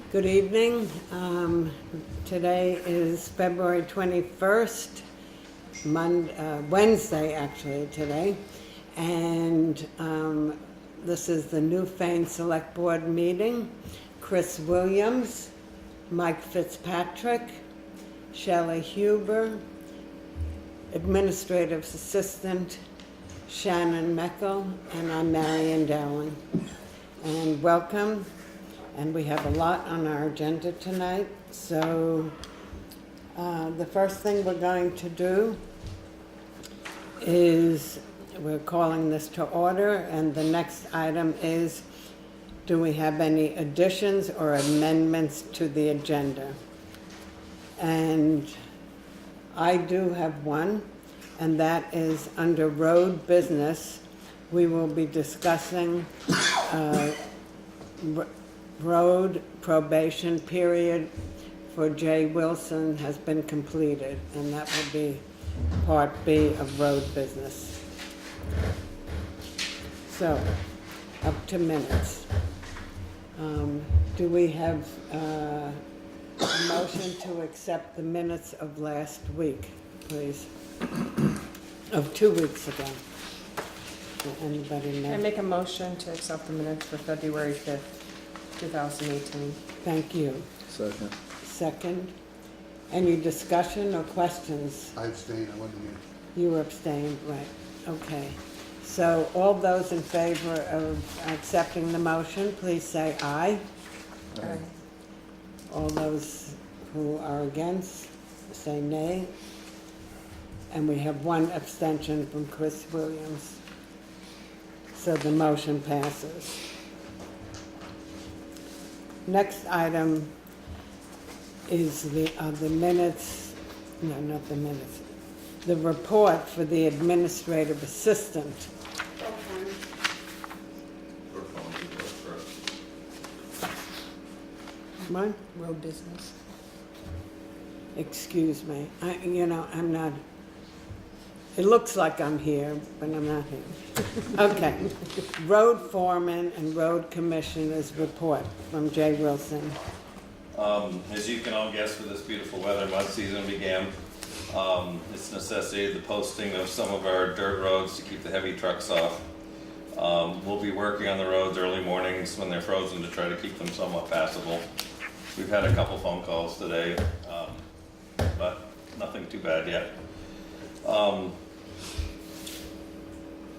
Good evening. Today is February 21st, Wednesday actually today, and this is the Newfane Selectboard meeting. Chris Williams, Mike Fitzpatrick, Shelley Huber, Administrative Assistant Shannon Meckel, and I'm Marion Dowling. And welcome. And we have a lot on our agenda tonight. So the first thing we're going to do is we're calling this to order, and the next item is, do we have any additions or amendments to the agenda? And I do have one, and that is under road business. We will be discussing road probation period for Jay Wilson has been completed, and that will be part B of road business. So, up to minutes. Do we have a motion to accept the minutes of last week, please? Of 2 weeks ago. Anybody know? I make a motion to accept the minutes for February 5th, 2018. Thank you. Second. Second. Any discussion or questions? I abstain, I wasn't here. You abstained, right. Okay. So all those in favor of accepting the motion, please say aye. Aye. All those who are against, say nay. And we have one abstention from Chris Williams. So the motion passes. Next item is the minutes, no, not the minutes, the report for the administrative assistant. What? Road business. Excuse me, I'm not, it looks like I'm here, but I'm not here. Okay, road foreman and road commissioner's report from Jay Wilson. As you can all guess, for this beautiful weather, mud season began. It's necessitated the posting of some of our dirt roads to keep the heavy trucks off. We'll be working on the roads early mornings when they're frozen to try to keep them somewhat passable. We've had a couple phone calls today, but nothing too bad yet.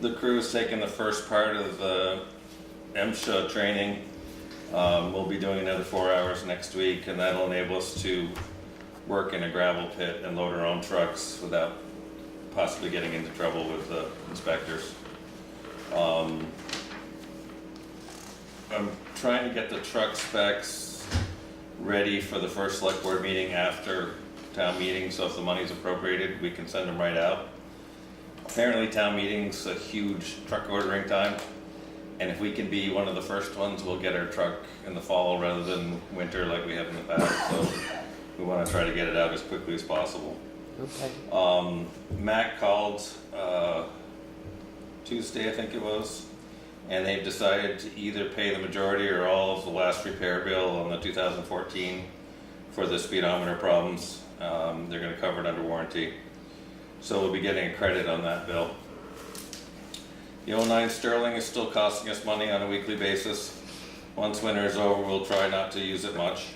The crew's taken the first part of the MSHA training. We'll be doing another 4 hours next week, and that'll enable us to work in a gravel pit and load our own trucks without possibly getting into trouble with the inspectors. I'm trying to get the truck specs ready for the first select board meeting after town meeting, so if the money's appropriated, we can send them right out. Apparently town meeting's a huge truck ordering time, and if we can be one of the first ones, we'll get our truck in the fall rather than winter like we have in the past. So we want to try to get it out as quickly as possible. Okay. Mac called Tuesday, I think it was, and they've decided to either pay the majority or all of the last repair bill on the 2014 for the speedometer problems. They're going to cover it under warranty. So we'll be getting a credit on that bill. The 09 Sterling is still costing us money on a weekly basis. Once winter is over, we'll try not to use it much.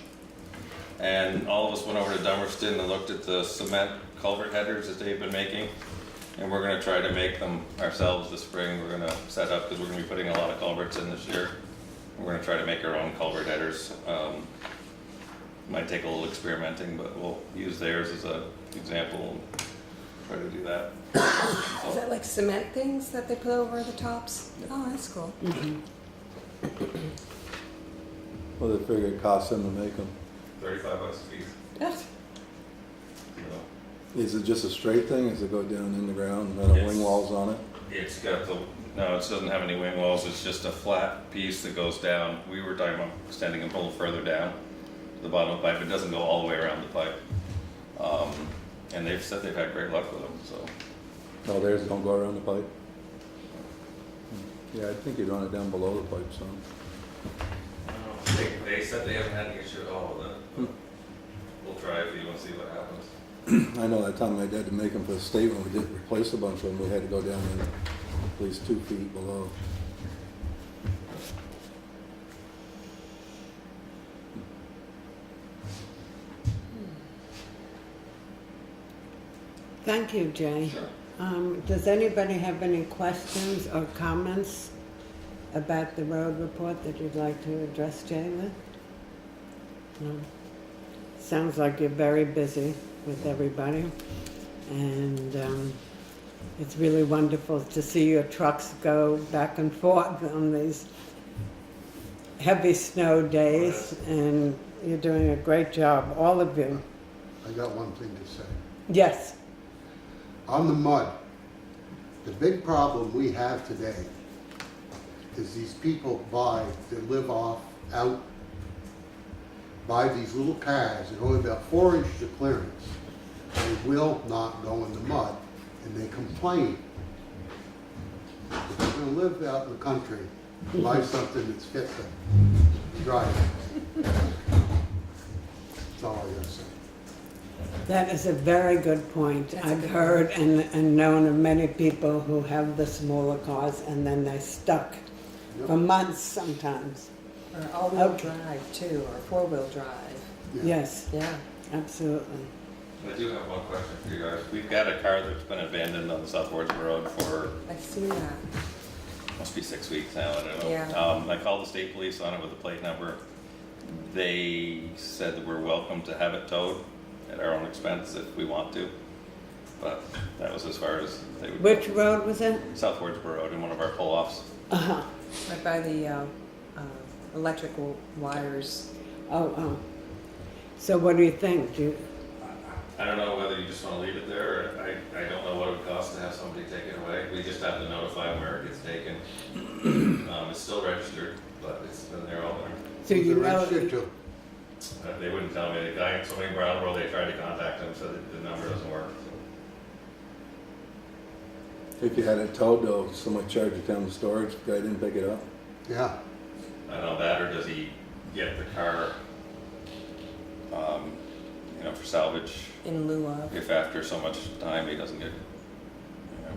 And all of us went over to Dummerston and looked at the cement culvert headers that they've been making. And we're going to try to make them ourselves this spring. We're going to set up, because we're going to be putting a lot of culverts in this year. We're going to try to make our own culvert headers. Might take a little experimenting, but we'll use theirs as an example. Try to do that. Is that like cement things that they put over the tops? Oh, that's cool. What do they figure it costs them to make them? $35 a piece. Yes. Is it just a straight thing? Does it go down in the ground and have Yes. wing walls on it? It's got the, no, it doesn't have any wing walls. It's just a flat piece that goes down. We were talking about extending it a little further down to the bottom of the pipe. It doesn't go all the way around the pipe. And they've said they've had great luck with them, so. No, theirs don't go around the pipe? Yeah, I think you'd run it down below the pipe some. They they said they haven't had any issue at all with it. But we'll try it for you and see what happens. I know that time my dad to make them for the state when we did replace a bunch of them, we had to go down in at least 2 feet below. Thank you, Jay. Does anybody have any questions or comments about the road report that you'd like to address Jay with? No? Sounds like you're very busy with everybody, and it's really wonderful to see your trucks go back and forth on these heavy snow days, and you're doing a great job, all of you. I got one thing to say. Yes. On the mud, the big problem we have today is these people that live out, buy these little pads that are only about 4 inches of clearance. They will not go in the mud, and they complain. If you're gonna live out in the country, buy something that's fit to drive. That's all I gotta say. That is a very good point. That's a I've good heard and known of many people who have the smaller cars and then they're stuck for months sometimes. Or all-wheel Okay. drive too, or four-wheel drive. Yeah. Yes, Yeah. absolutely. I do have one question for you guys. We've got a car that's been abandoned on the South Brattleboro Road for, I've seen that. must be 6 weeks now, I don't know. Yeah. I called the state police on it with the plate number. They said that we're welcome to have it towed at our own expense if we want to. But that was as far as they would. Which road was it? South Brattleboro Road in one of our pull-offs. Uh-huh. Right by the electrical wires. Oh. So what do you think? I don't know whether you just want to leave it there, or I don't know what it would cost to have somebody take it away. We just have to notify them where it gets taken. It's still registered, but it's been there all winter. So you Who's it know, registered to? They wouldn't tell me. The guy in somebody in Brattleboro, they tried to contact him, said that the number doesn't work. If you had it towed though, someone charged you down the storage, the guy didn't pick it up. Yeah. I don't know that, or does he get the car, for salvage? In lieu of, If after so much time he doesn't get,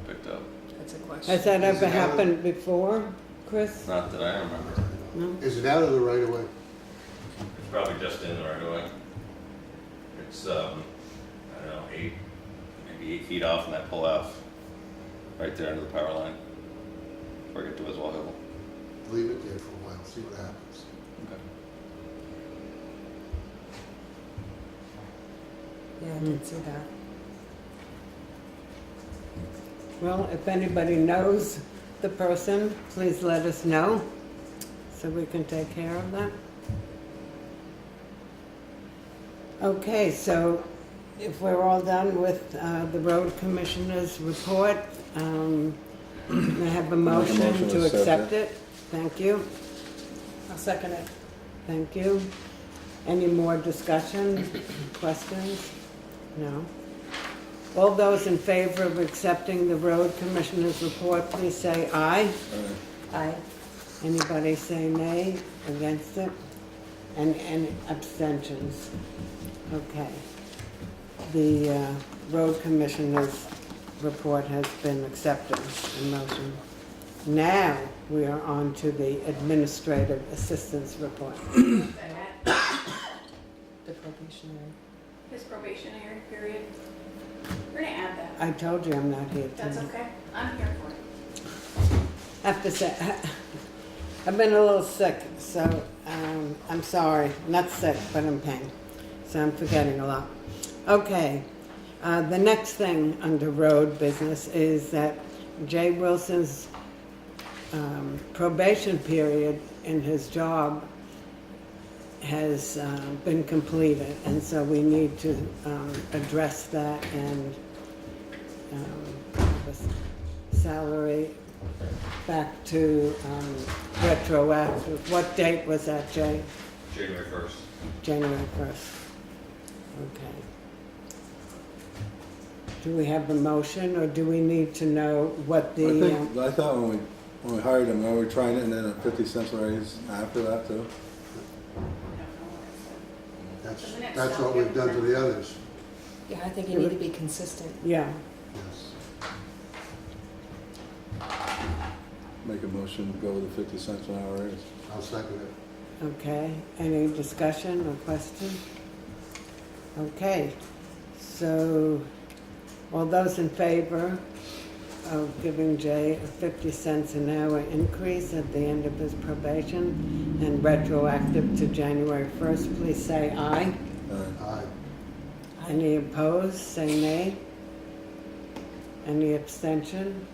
picked up. that's a question. has that Is ever it happened before, Chris? Not that I remember. No? Is it out of the right of way? It's probably just in the right of way. It's, I don't know, maybe 8 feet off from that pull-off, right there under the power line, before I get to Wiswall Hill. Leave it there for a while, see what happens. Okay. Yeah, I did see that. Well, if anybody knows the person, please let us know so we can take care of that. Okay, so if we're all done with the road commissioner's report, I have a motion to accept it. Thank you. I'll second it. Thank you. Any more discussion, questions? No? All those in favor of accepting the road commissioner's report, please say aye. Aye. Anybody say nay against it? And abstentions? Okay. The road commissioner's report has been accepted, the motion. Now, we are on to the administrative assistance report. The probationary. His probationary period. We're gonna add that. I told you I'm not here That's tonight. okay. I'm here for it. I have to say, I've been a little sick, so I'm sorry. Not sick, but in pain. So I'm forgetting a lot. Okay, the next thing under road business is that Jay Wilson's probation period in his job has been completed, and so we need to address that and have a salary back to retroactive. What date was that, Jay? January 1st. January 1st. Okay. Do we have a motion, or do we need to know what the, I thought when we hired him, we were trying it and then a 50 cents raise after that too. That's, The next that's step, what we've done to the others, Yeah, I think you need to be consistent. Yeah, yes. Make a motion to go with the 50 cents an hour raise. I'll second it. okay. Any discussion or question? Okay, so all those in favor of giving Jay a 50 cents an hour increase at the end of his probation and retroactive to January 1st, please say aye. Aye. Any opposed, say nay. Any abstention?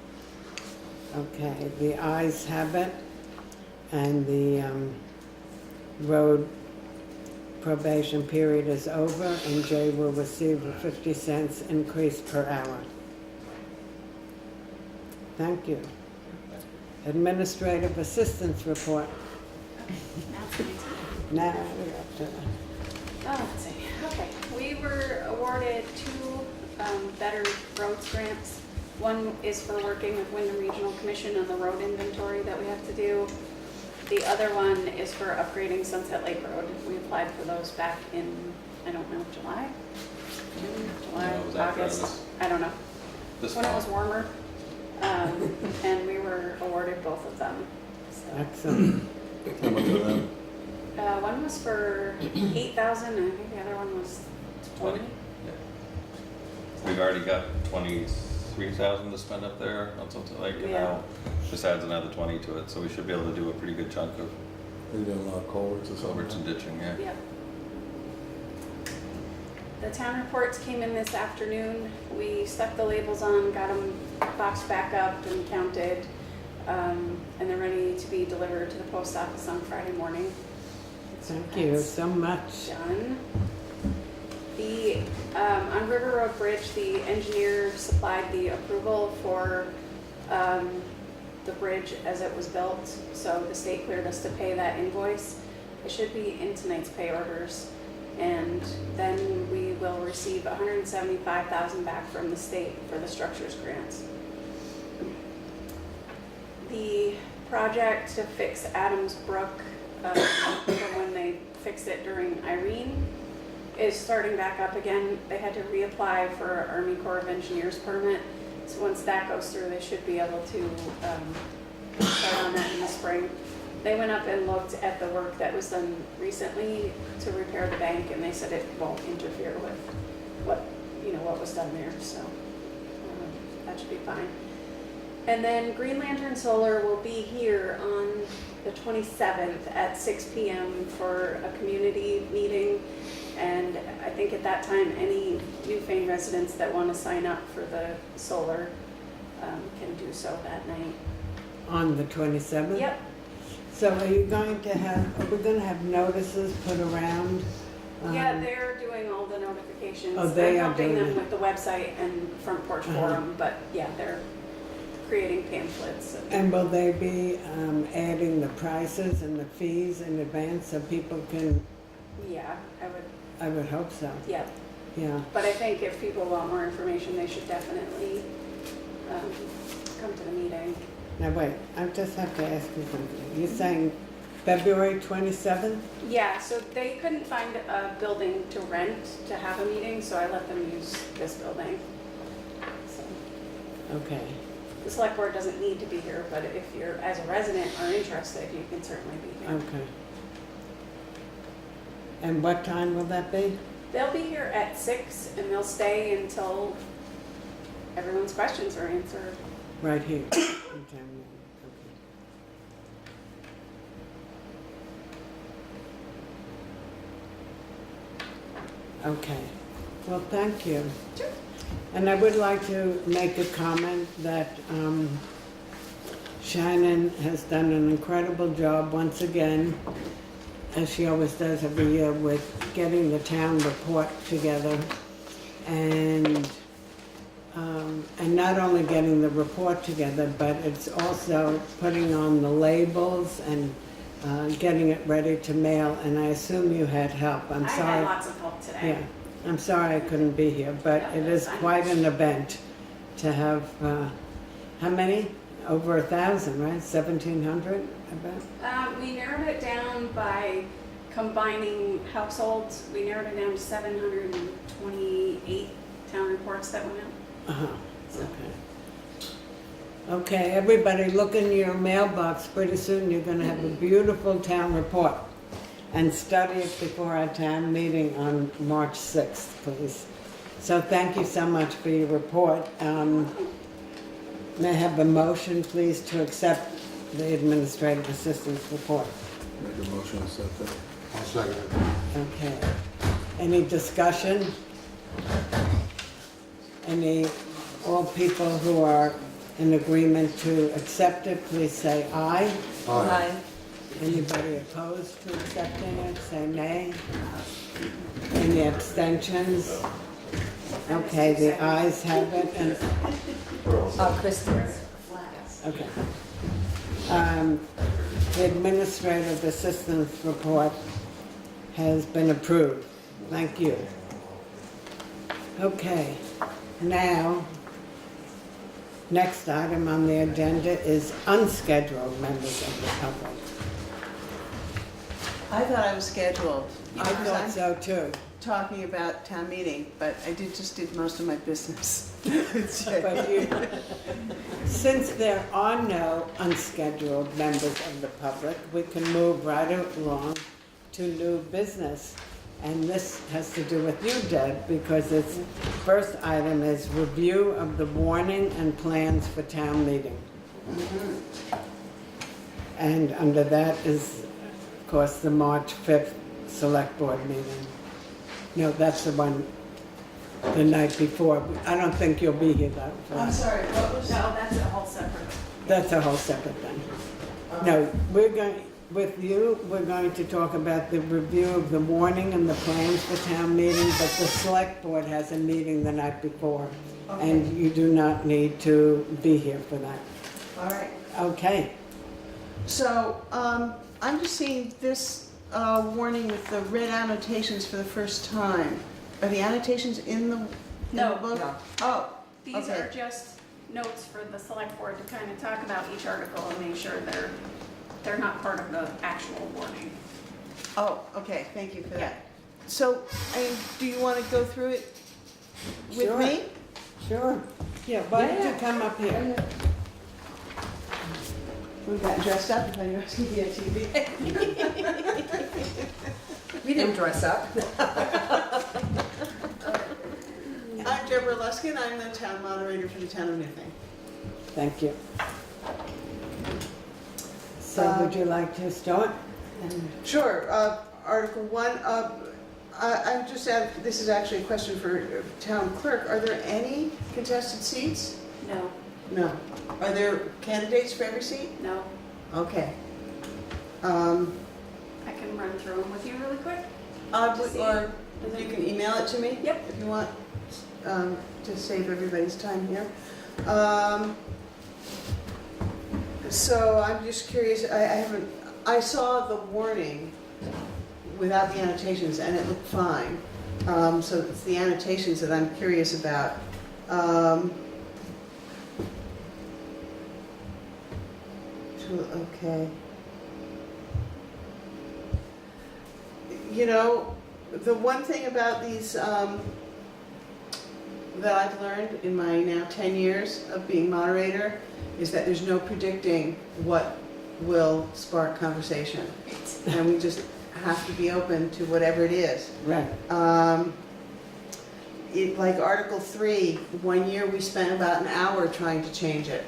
Okay, the ayes have it, and the road probation period is over, and Jay will receive a 50 cents increase per hour. Thank you. Administrative assistance report. That's my time. Now we're up to, Oh, let's see, okay. We were awarded two Better Roads grants. One is for working with Wyndham Regional Commission on the road inventory that we have to do. The other one is for upgrading Sunset Lake Road. We applied for those back in, I don't know, July? June, July, No, it was after August, this. I don't know. This When it fall. was warmer. And we were awarded both of them. So, excellent. How much of that? one was for 8,000 and I think the other one was 20. We've already got 23,000 to spend up there on something like, and Yeah. now this adds another 20 to it, so we should be able to do a pretty good chunk of Are you doing a lot of culverts or something? culverts and ditching, yeah. Yep. The town reports came in this afternoon. We stuck the labels on, got them boxed back up and counted, and they're ready to be delivered to the post office on Friday morning. Thank you so much. Done. The, on River Road Bridge, the engineer supplied the approval for the bridge as it was built, so the state cleared us to pay that invoice. It should be in tonight's pay orders, and then we will receive $175,000 back from the state for the structures grants. The project to fix Adams Brook, from when they fixed it during Irene, is starting back up again. They had to reapply for an Army Corps of Engineers permit. So once that goes through, they should be able to start on that in the spring. They went up and looked at the work that was done recently to repair the bank, and they said it won't interfere with what was done there. So that should be fine. And then Green Lantern Solar will be here on the 27th at 6 p.m. for a community meeting. And I think at that time, any Newfane residents that want to sign up for the solar can do so that night. On the 27th? Yep. So are we going to have notices put around? Yeah, they're doing all the notifications. Oh, they I'm are helping doing them it. with the website and Front Porch Forum, but yeah, they're creating pamphlets. And will they be adding the prices and the fees in advance so people can, Yeah, I would hope so, yeah. yeah. But I think if people want more information, they should definitely come to the meeting. Now wait, I just have to ask you something. You're saying February 27th? Yeah, so they couldn't find a building to rent to have a meeting, so I let them use this building. So Okay, the select board doesn't need to be here, but if you're, as a resident, are interested, you can certainly be here. okay. And what time will that be? They'll be here at 6 and they'll stay until everyone's questions are answered. Right here. in town hall. Okay. Okay, well, thank you. Sure. And I would like to make a comment that Shannon has done an incredible job once again, as she always does every year, with getting the town report together. And not only getting the report together, but it's also putting on the labels and getting it ready to mail. And I assume you had help. I'm I sorry. had lots of help today. Yeah, I'm sorry I couldn't be here, but Yeah, it that's is fine. quite an event to have, how many? Over 1,000, right? 1,700, I bet? We narrowed it down by combining households, we narrowed it down to 728 town reports that went out. Uh-huh, okay. Okay, everybody look in your mailbox. Pretty soon you're gonna have a beautiful town report. And study it before our town meeting on March 6th, please. So thank you so much for your report. May I have a motion, please, to accept the administrative assistant's report? Make a motion to set that. I'll second it. Okay. Any discussion? All people who are in agreement to accept it, please say aye. Aye. Anybody opposed to accepting it, say nay. Any abstentions? Okay, the ayes have it, and, Christine. okay. The administrative assistant's report has been approved. Thank you. Okay, now, next item on the agenda is unscheduled members of the public. I thought I was scheduled. I thought so too. Talking about town meeting, but I just did most of my business. But since there are no unscheduled members of the public, we can move right along to new business. And this has to do with you, Deb, because its first item is review of the warning and plans for town meeting. And under that is, of course, the March 5th Select Board meeting. No, that's the one the night before. I don't think you'll be here though. for I'm that. sorry, what was No, that's a whole separate. That's a whole separate thing. No, we're going to talk about the review of the warning and the plans for town meeting, but the select board has a meeting the night before. And you do not need to be here for that. All right. Okay, So, I'm just seeing this warning with the red annotations for the first time. Are the annotations in the No. book? No. Oh, These Okay. are just notes for the select board to kind of talk about each article and make sure they're not part of the actual warning. okay, thank you for that. So, do you want to go through it with Sure. me? sure. Yeah, why don't you come up here? We got dressed up, if you're asking me on TV. We didn't dress up. I'm Deborah Luskin, I'm the town moderator for the town of Newfane. Thank you. So would you like to start? Sure, Article 1, I'm just, this is actually a question for town clerk. Are there any contested seats? No, No. Are there candidates for every seat? no, Okay. I can run through them with you really quick. Or you can email it to me? Yep. If you want, to save everybody's time here. So I'm just curious, I saw the warning without the annotations and it looked fine. So it's the annotations that I'm curious about. Okay. You know, the one thing about these, that I've learned in my now 10 years of being moderator is that there's no predicting what will spark conversation. And we just have to be open to whatever it is. Right. Like Article 3, one year we spent about an hour trying to change it.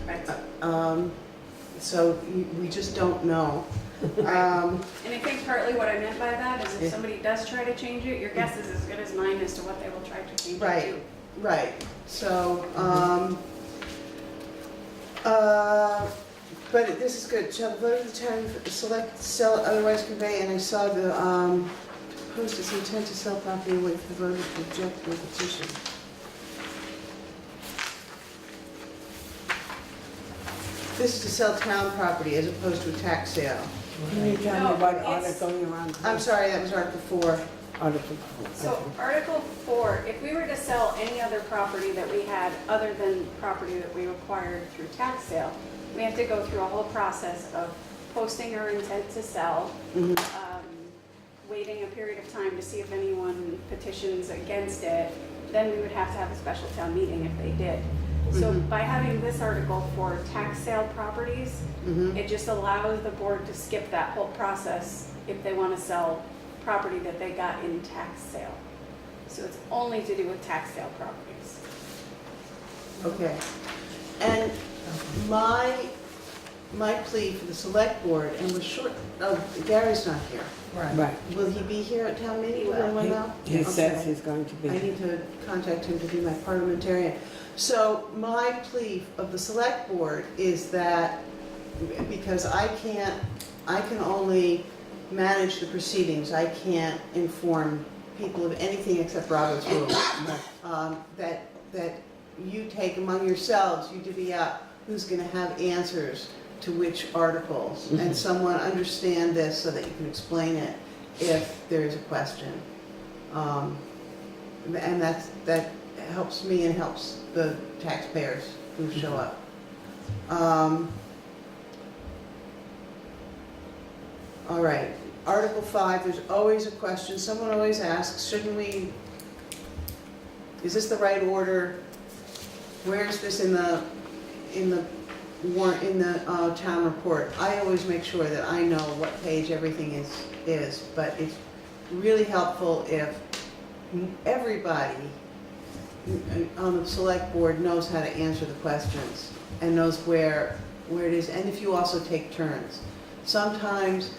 Right. So we just don't know. And I think partly what I meant by that is Yeah. if somebody does try to change it, your guess is as good as mine as to what they will try to change it Right. to. Right, so, but this is good. Shall the vote of the town select, sell, otherwise convey, and I saw the, post its intent to sell property and wait for the voter to reject the petition. This is to sell town property as opposed to a tax sale. Can you tell No, me what it's- article you're on? I'm sorry, that was Article 4. Article. So Article 4, if we were to sell any other property that we had other than property that we acquired through tax sale, we have to go through a whole process of posting our intent to sell, Mhm. waiting a period of time to see if anyone petitions against it, then we would have to have a special town meeting if they did. So Mhm. by having this article for tax sale properties, Mhm. it just allows the board to skip that whole process if they want to sell property that they got in tax sale. So it's only to do with tax sale properties. Okay. And my plea for the select board, and we're short, Gary's not here. Right. Will he be here at town meeting? He will. Does anyone know? He says Okay. he's going to be. I need to contact him to be my parliamentarian. So my plea of the select board is that, because I can only manage the proceedings, I can't inform people of anything except Robert's rules. That you take among yourselves, you divvy up who's gonna have answers to which articles, and someone understand this so that you can explain it if there is a question. And that helps me and helps the taxpayers who show up. All right, Article 5, there's always a question, someone always asks, shouldn't we, is this the right order? Where is this in the warrant, in the town report? I always make sure that I know what page everything is, but it's really helpful if everybody on the select board knows how to answer the questions and knows where it is, and if you also take turns. Sometimes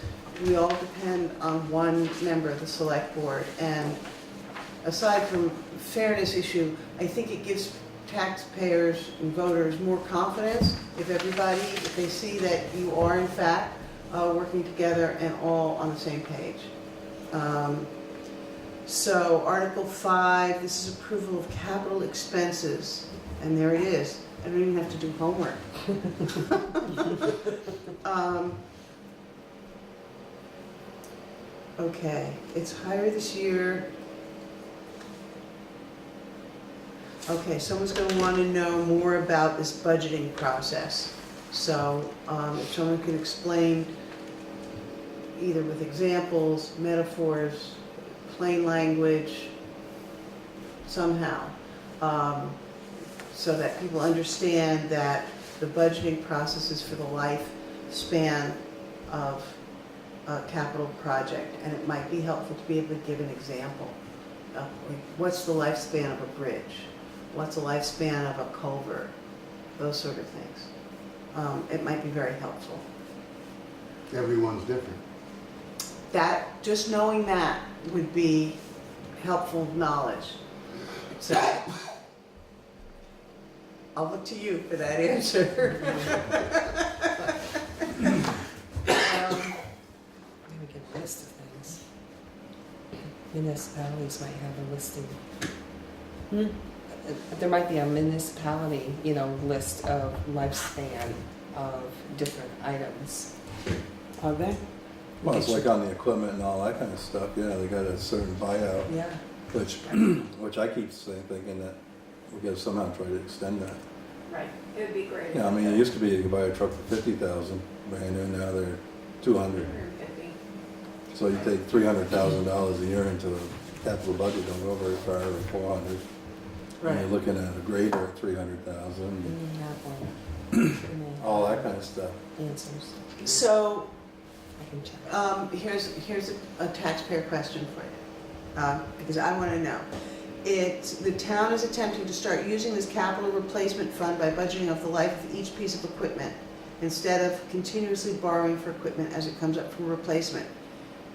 we all depend on one member of the select board, and aside from fairness issue, I think it gives taxpayers and voters more confidence if they see that you are in fact working together and all on the same page. So Article 5, this is approval of capital expenses, and there it is. I don't even have to do homework. Okay, it's higher this year. Okay, someone's going to want to know more about this budgeting process. So if someone could explain either with examples, metaphors, plain language, somehow, so that people understand that the budgeting process is for the lifespan of a capital project, and it might be helpful to be able to give an example. What's the lifespan of a bridge? What's the lifespan of a culvert? Those sort of things. It might be very helpful. Everyone's different. That, just knowing that would be helpful knowledge. So, I'll look to you for that answer. We get a list of things. Municipalities might have a listing. There might be a municipality, list of lifespan of different items. Are they? Well, it's like on the equipment and all that kind of stuff, yeah, they got a certain buyout, Yeah. which I keep thinking that we gotta somehow try to extend that. Right, it would be great. Yeah, I mean, it used to be you could buy a truck for 50,000, brand new, now they're 200. 150. So you take $300,000 a year into the capital budget, don't go very far, or 400. And you're looking at a grader at 300,000, all that kind of stuff. Answers. So, I can check. here's a taxpayer question for you, because I want to know. The town is attempting to start using this capital replacement fund by budgeting of the life of each piece of equipment instead of continuously borrowing for equipment as it comes up for replacement.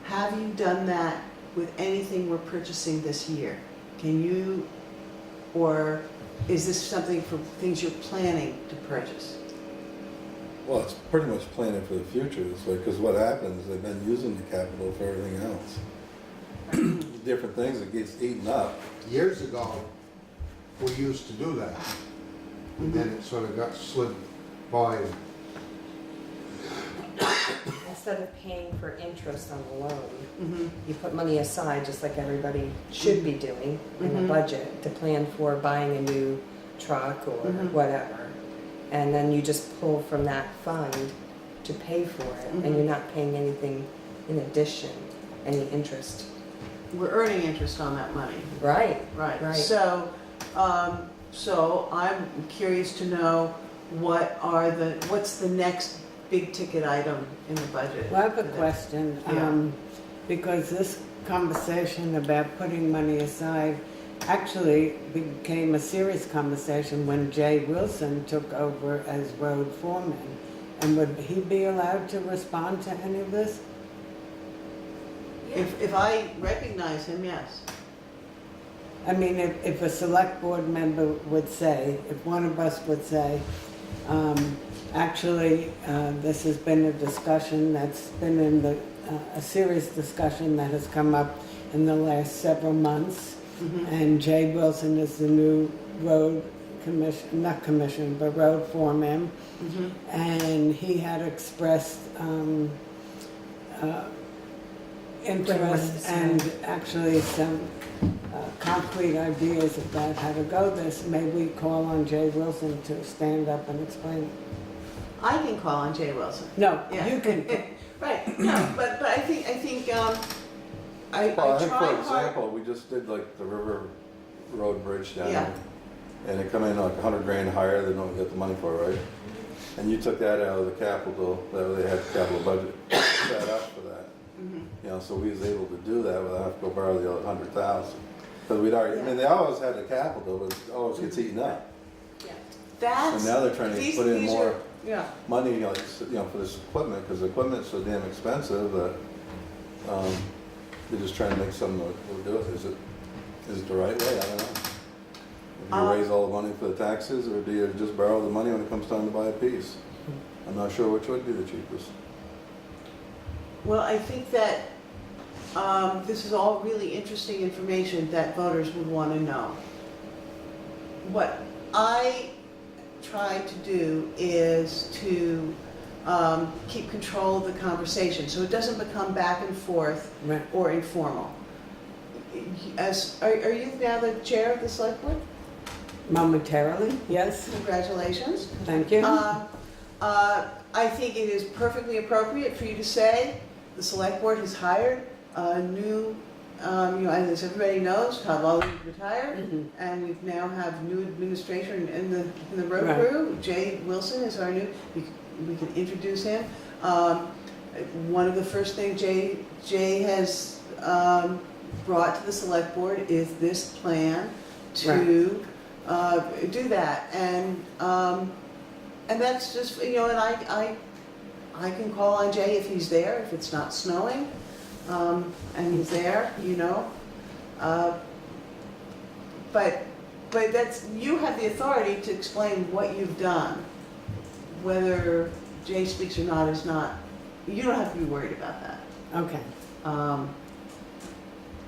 Have you done that with anything we're purchasing this year? Or is this something for things you're planning to purchase? Well, it's pretty much planning for the future, because what happens, they've been using the capital for everything else. Different things, it gets eaten up. Years ago, we used to do that. And then it sort of got slid by. Instead of paying for interest on the loan, Mm-hmm. you put money aside, just like everybody should be doing in a Mhm. budget, to plan for buying a new truck or Mhm. whatever. And then you just pull from that fund to pay for it, and you're not paying anything in addition, any interest. We're earning interest on that money. Right, Right. Right. So, so I'm curious to know what's the next big ticket item in the budget? Well, I have a question, Yeah. because this conversation about putting money aside actually became a serious conversation when Jay Wilson took over as road foreman. And would he be allowed to respond to any of this? If I recognize him, yes. I mean, if a select board member would say, if one of us would say, actually, this has been a discussion that's been in a serious discussion that has come up in the last several months. And Jay Wilson is the new road not commissioner, but road foreman. And he had expressed interest and actually some concrete ideas about how to go this. May we call on Jay Wilson to stand up and explain it? I can call on Jay Wilson. No, Yeah. you can. Right, no, but I think, I Well, I think try for hard. example, we just did like the River Road Bridge down Yeah. there. And it come in like 100 grand higher than what we got the money for, right? And you took that out of the capital, that they had the capital budget set up for that. You know, so we was able to do that without having to go borrow the other 100,000. Because we'd already, I mean, they always had the capital, but it always gets eaten up. That's. And now they're trying to these- put in these more are- Yeah, money, like, you know, for this equipment, because the equipment's so damn expensive that, they're just trying to make something that will do it. Is it the right way? I don't know. Do you raise all the money for the taxes, or do you just borrow the money when it comes time to buy a piece? I'm not sure which would be the cheapest. well, I think that, this is all really interesting information that voters would want to know. What I try to do is to keep control of the conversation, so it doesn't become back and forth Right. or informal. Are you now the chair of the select board? Momentarily, yes, Congratulations. thank you. I think it is perfectly appropriate for you to say, the select board has hired a new, as everybody knows, Todd Lawley retired, and we now have new administration in the road Right. crew. Jay Wilson is our new, we can introduce him. One of the first things Jay has brought to the select board is this plan to do that. And that's just, and I can call on Jay if he's there, if it's not snowing, and he's there, But that's, you have the authority to explain what you've done. Whether Jay speaks or not is not, you don't have to be worried about that. Okay,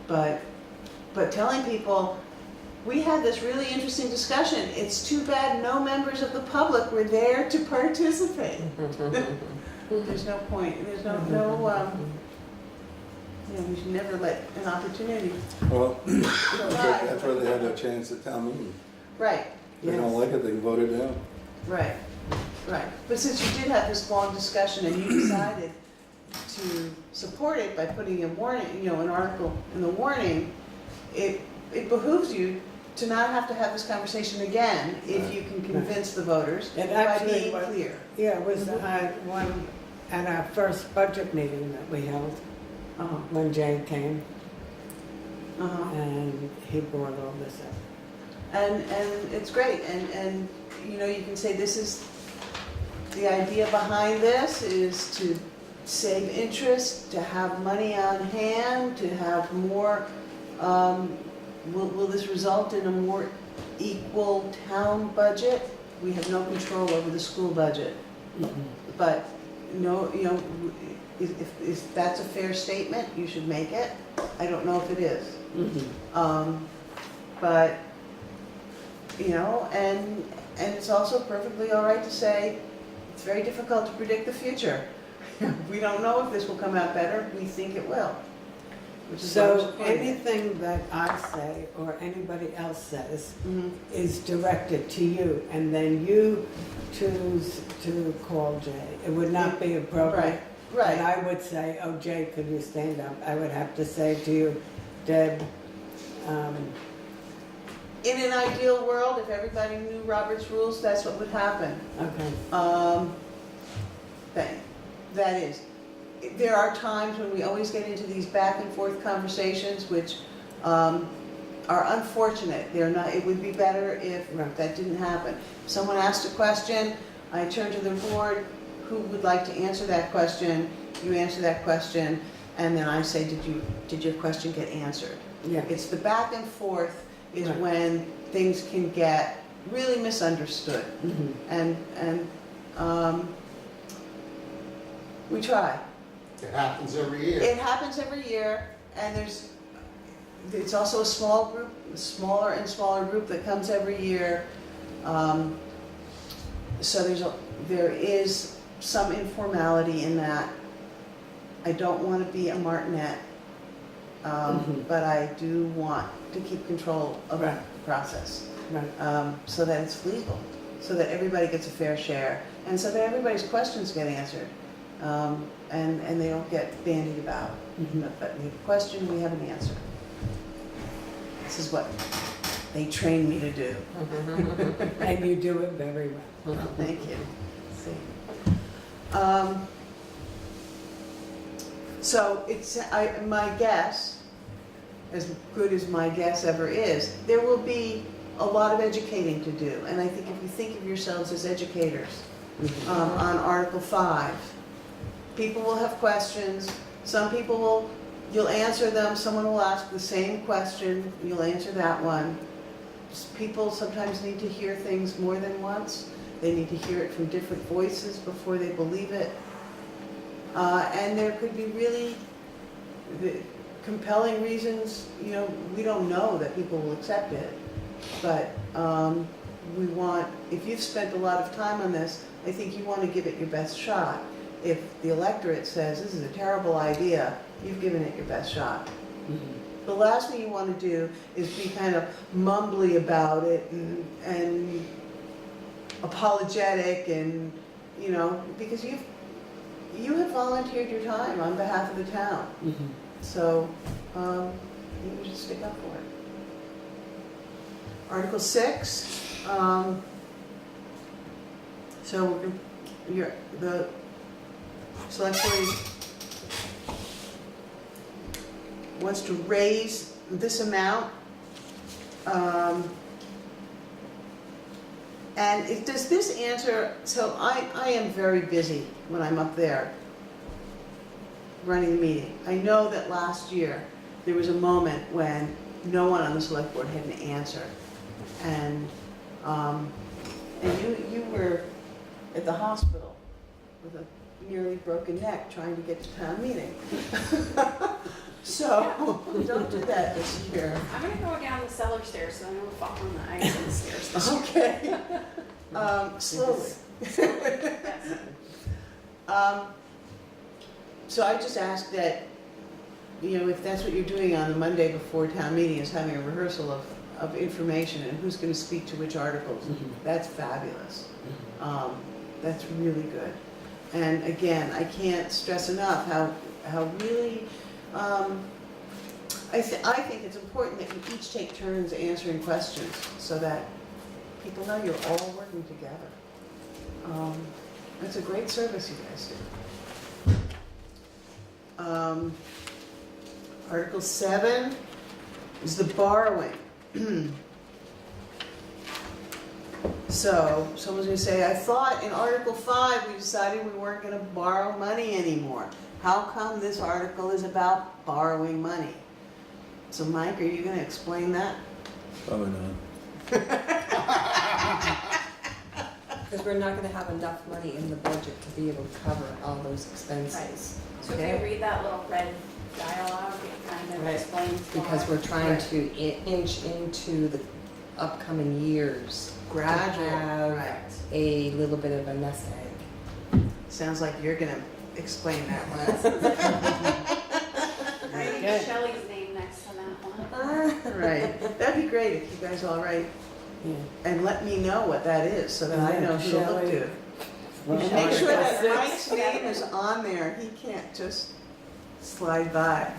But telling people, we had this really interesting discussion, it's too bad no members of the public were there to participate. There's no point, there's we should never let an opportunity Well, go by. that's where they had their chance at town meeting. Right, If they don't like it, they can vote it down. right. But since you did have this long discussion and you decided to support it by putting a warning, an article in the warning, it behooves you to not have to have this conversation again if you can convince the voters It by actually being was- clear. yeah, it was one at our first budget meeting that we held, when Jay came, and he brought all this up. And it's great, and you can say this is, the idea behind this is to save interest, to have money on hand, to have more, will this result in a more equal town budget? We have no control over the school budget, but if that's a fair statement, you should make it. I don't know if it is. But, and it's also perfectly all right to say, it's very difficult to predict the future. We don't know if this will come out better, we think it will. which is what I'm So supporting it. anything that I say or anybody else says Mhm. is directed to you, and then you choose to call Jay. It would not be appropriate. Right, And right. I would say, oh, Jay, could you stand up? I would have to say to you, Deb, In an ideal world, if everybody knew Robert's rules, that's what would happen. okay, That is, there are times when we always get into these back and forth conversations, which are unfortunate. They're not, it would be better if Right. that didn't happen. If someone asked a question, I turn to the board, who would like to answer that question? You answer that question, and then I say, did your question get answered? yeah. It's the back and forth is Right. when things can get really misunderstood. Mhm. And we try. It happens every year. It happens every year, and it's also a small group, a smaller and smaller group that comes every year. So there is some informality in that. I don't want to be a martinet, Mhm. but I do want to keep control of the Right. process. Right. So that it's legal, so that everybody gets a fair share, and so that everybody's questions get answered, and they don't get bandied about. Mhm. But we have a question, we have an answer. This is what they train me to do. And you do it very well. Thank you. See. So my guess, as good as my guess ever is, there will be a lot of educating to do. And I think if you think of yourselves as educators on Article 5, people will have questions. Some people you'll answer them. Someone will ask the same question. You'll answer that one. People sometimes need to hear things more than once. They need to hear it from different voices before they believe it. And there could be really compelling reasons, we don't know that people will accept it. But if you've spent a lot of time on this, I think you want to give it your best shot. If the electorate says, this is a terrible idea, you've given it your best shot. The last thing you want to do is be kind of mumbly about it and apologetic and, because you have volunteered your time on behalf of the town. Mhm. So, you should stick up for it. Article 6, so the select board wants to raise this amount. And does this answer, so I am very busy when I'm up there running the meeting. I know that last year there was a moment when no one on the select board had an answer. And you were at the hospital with a nearly broken neck trying to get to town meeting. So don't do that this year. I'm gonna go down the cellar stairs so I don't fall on the ice on the stairs this year. Okay. Slowly. So I just ask that, if that's what you're doing on the Monday before town meeting, is having a rehearsal of information and who's going to speak to which articles, that's fabulous. That's really good. And again, I can't stress enough how really, I think it's important that you each take turns answering questions so that people know you're all working together. It's a great service you guys do. Article 7 is the borrowing. So someone's going to say, I thought in Article 5 we decided we weren't going to borrow money anymore. How come this article is about borrowing money? So Mike, are you going to explain that? Probably not. Because we're not gonna have enough money in the budget to be able to cover all those expenses. So if you read that little red dialogue, it kind of Right. explains why. Because we're trying to inch into the upcoming years. Gradual, To have right. a little bit of a nest egg. Sounds like you're going to explain that one. I need Okay. Shelley's name next to that one. Right, that'd be great if you guys all write Yeah. and let me know what that is, so that I Yeah, know who to look Shelley. to. Well, Make sure that Article Mike's six. name is on there, he can't just slide by.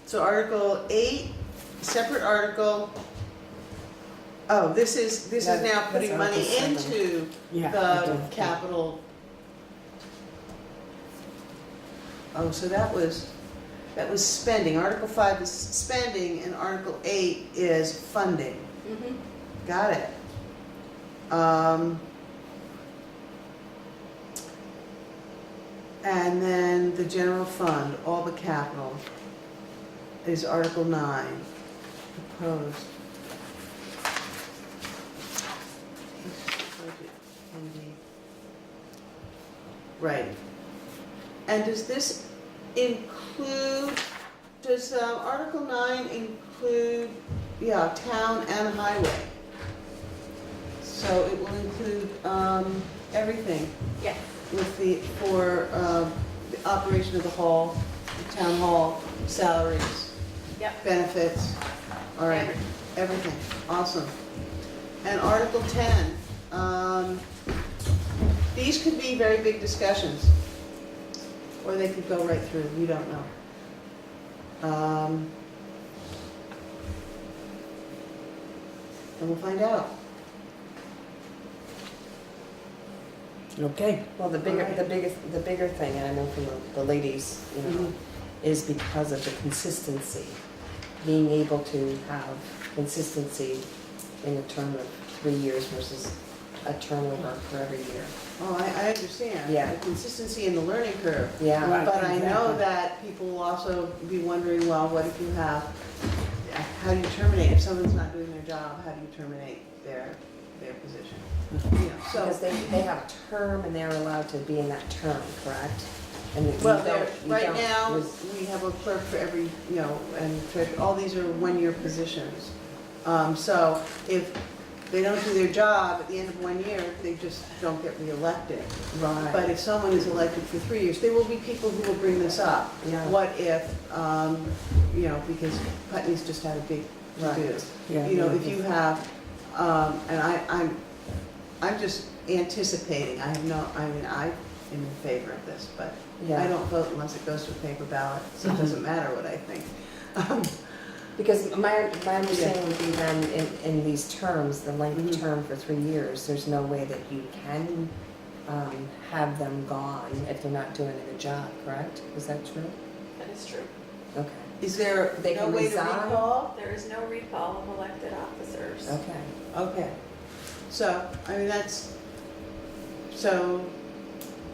So Article 8, separate article. Oh, this is That- now that's putting money Article 7. into Yeah. I the did. capital. Oh, so that was spending. Article 5 is spending and Article 8 is funding. Mhm. Got it. And then the general fund, all the capital, is Article 9, proposed. Right. And does this include, does Article 9 include, yeah, town and highway? So it will include everything Yes. with for the operation of the hall, the town hall, salaries, Yep. benefits, all right, everything, awesome. And Article 10, these could be very big discussions, or they could go right through, we don't know. And we'll find out. Okay. Well, the bigger thing, and I know from the ladies, you know, Mhm. is because of the consistency. Being able to have consistency in a term of 3 years versus a turnover for every year. Oh, I understand. Yeah. The consistency in the learning curve. Yeah, Right. But I know exactly. that people will also be wondering, well, what if you have, how do you terminate, if someone's not doing their job, how do you terminate their position? You know, because so, they have a term and they're allowed to be in that term, correct? And you well, don't- you right don't now, res- we have a clerk for every, you know, and all these are one-year positions. So if they don't do their job at the end of 1 year, they just don't get reelected. Right. But if someone is elected for 3 years, there will be people who will bring this up. Yeah. What if, you know, because Putney's just had a big to-do. Right. Yeah, You know, yeah, if you have, and I'm just anticipating, I mean, I am in favor of this, but Yeah. I don't vote unless it goes to a paper ballot, so it doesn't matter what I think. Because my understanding would be then in these terms, the length of Mhm. term for 3 years, there's no way that you can have them gone if they're not doing a good job, correct? Is that true? That is true. Okay, Is there They no can way to resign? recall? There is no recall of elected officers. okay. Okay, so, I mean, so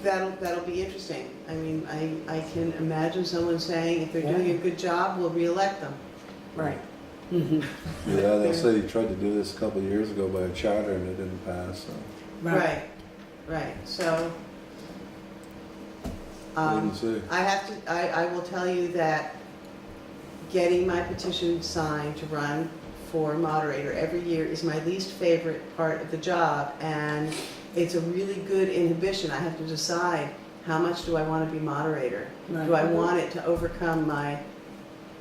that'll be interesting. I mean, I can imagine someone saying, if they're doing a good job, we'll reelect them. Right. Mhm. Yeah, they say he tried to do this a couple of years ago by a charter and it didn't pass, so Right, so, wait and see. I will tell you that getting my petition signed to run for moderator every year is my least favorite part of the job, and it's a really good inhibition. I have to decide, how much do I want to be moderator? Right. Do I want it to overcome my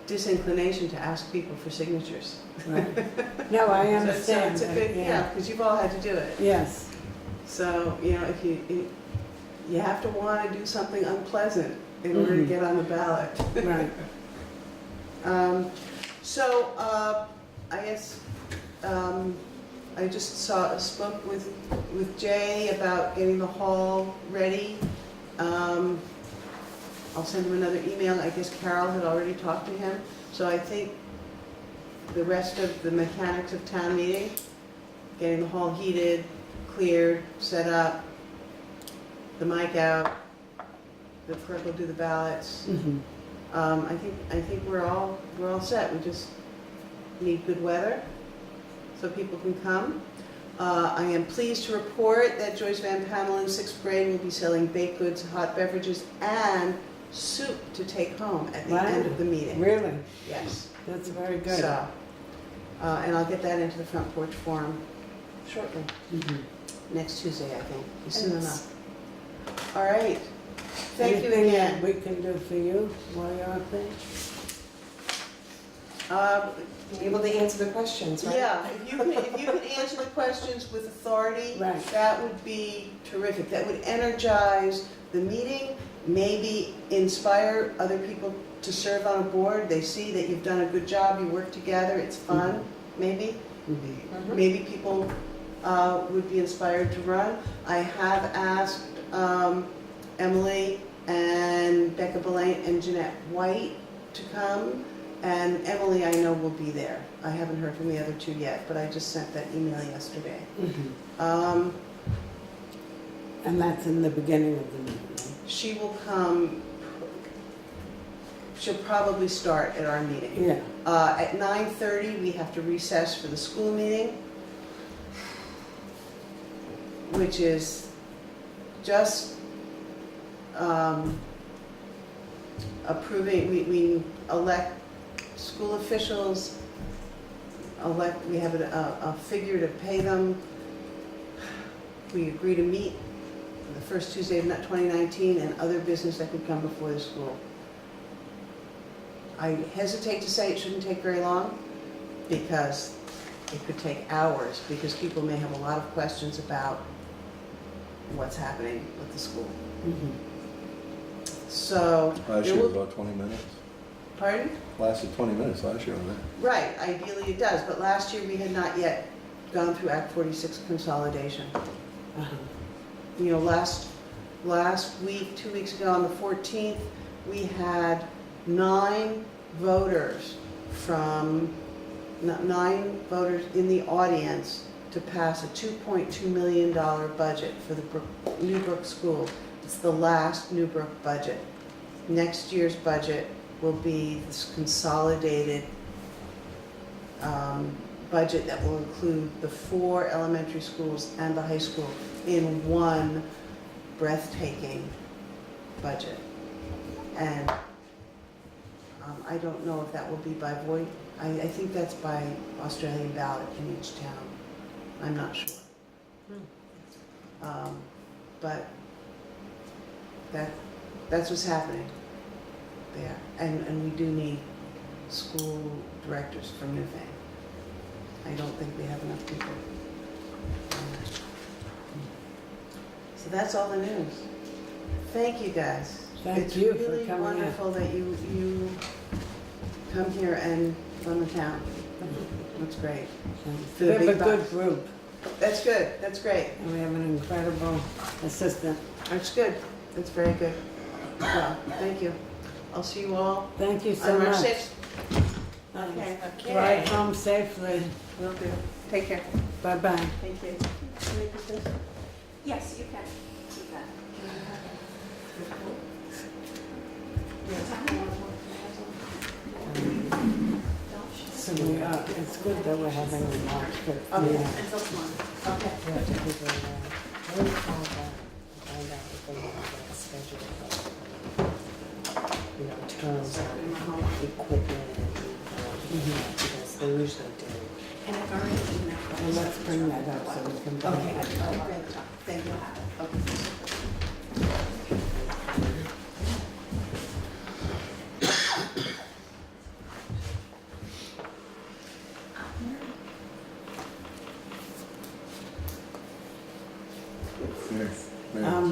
disinclination to ask people for signatures? Right. No, I So understand. it's a that, good, yeah, because you've all had to do it. Yes. So, you know, if you have to want to do something unpleasant in order to Mhm. get on the ballot. Right. So, I guess, I just spoke with Jay about getting the hall ready. I'll send him another email. I guess Carol had already talked to him. So I think the rest of the mechanics of town meeting, getting the hall heated, cleared, set up, the mic out, the clerk will do the ballots. Mhm. I think we're all set. We just need good weather so people can come. I am pleased to report that Joyce Van Pamela in 6th grade will be selling baked goods, hot beverages, and soup to take home at the Wow. end of the meeting. Really? Yes. That's very good. So, and I'll get that into the front porch forum shortly. Mhm. Next Tuesday, I think, soon Thanks. enough. All right. Thank you Anything again. that we can do for you while you're up there? Be able to answer the questions, right? Yeah, if you can answer the questions with authority, Right. that would be terrific. That would energize the meeting, maybe inspire other people to serve on a board. They see that you've done a good job, you work together, it's fun, maybe. Mhm. Maybe people would be inspired to run. I have asked Emily and Becca Belain and Jeanette White to come. And Emily, I know, will be there. I haven't heard from the other two yet, but I just sent that email yesterday. And that's in the beginning of the meeting. She will come, she'll probably start at our meeting. Yeah, At 9:30, we have to recess for the school meeting, which is just approving, we elect school officials, we have a figure to pay them. We agree to meet the first Tuesday of 2019 and other business that could come before the school. I hesitate to say it shouldn't take very long because it could take hours because people may have a lot of questions about what's happening with the school. So, Last there year was will- about 20 minutes. pardon? Lasted 20 minutes last year, wasn't it? Right, ideally it does, but last year we had not yet gone through Act 46 consolidation. You know, last week, 2 weeks ago on the 14th, we had 9 voters in the audience to pass a $2.2 million budget for the Newbrook School. It's the last Newbrook budget. Next year's budget will be this consolidated budget that will include the 4 elementary schools and the high school in one breathtaking budget. And I don't know if that will be by voice. I think that's by Australian ballot in each town. I'm not sure. But that's what's happening there. And we do need school directors from Newfane. I don't think we have enough people. So that's all the news. Thank you, guys. Thank you for It's really coming in. wonderful that you come here and run the town. That's great. For We the have a big good bucks. group, That's good, that's great. and we have an incredible assistant. That's good, that's very good. Well, thank you. I'll see you all Thank you so on March much. 6th. Okay. Drive home safely. Will do. Take care. Bye-bye. Thank you. Yes, you can. You can. So it's good that we're having a March 5th. Okay. Yeah. Until tomorrow. Okay. Yeah, to people, I would call that, find out if they have like a schedule of, you know, terms of equipment and, because they usually do. And I've already emailed. Well, let's bring that up so we can. bring Okay, it up. okay, thank you. Okay.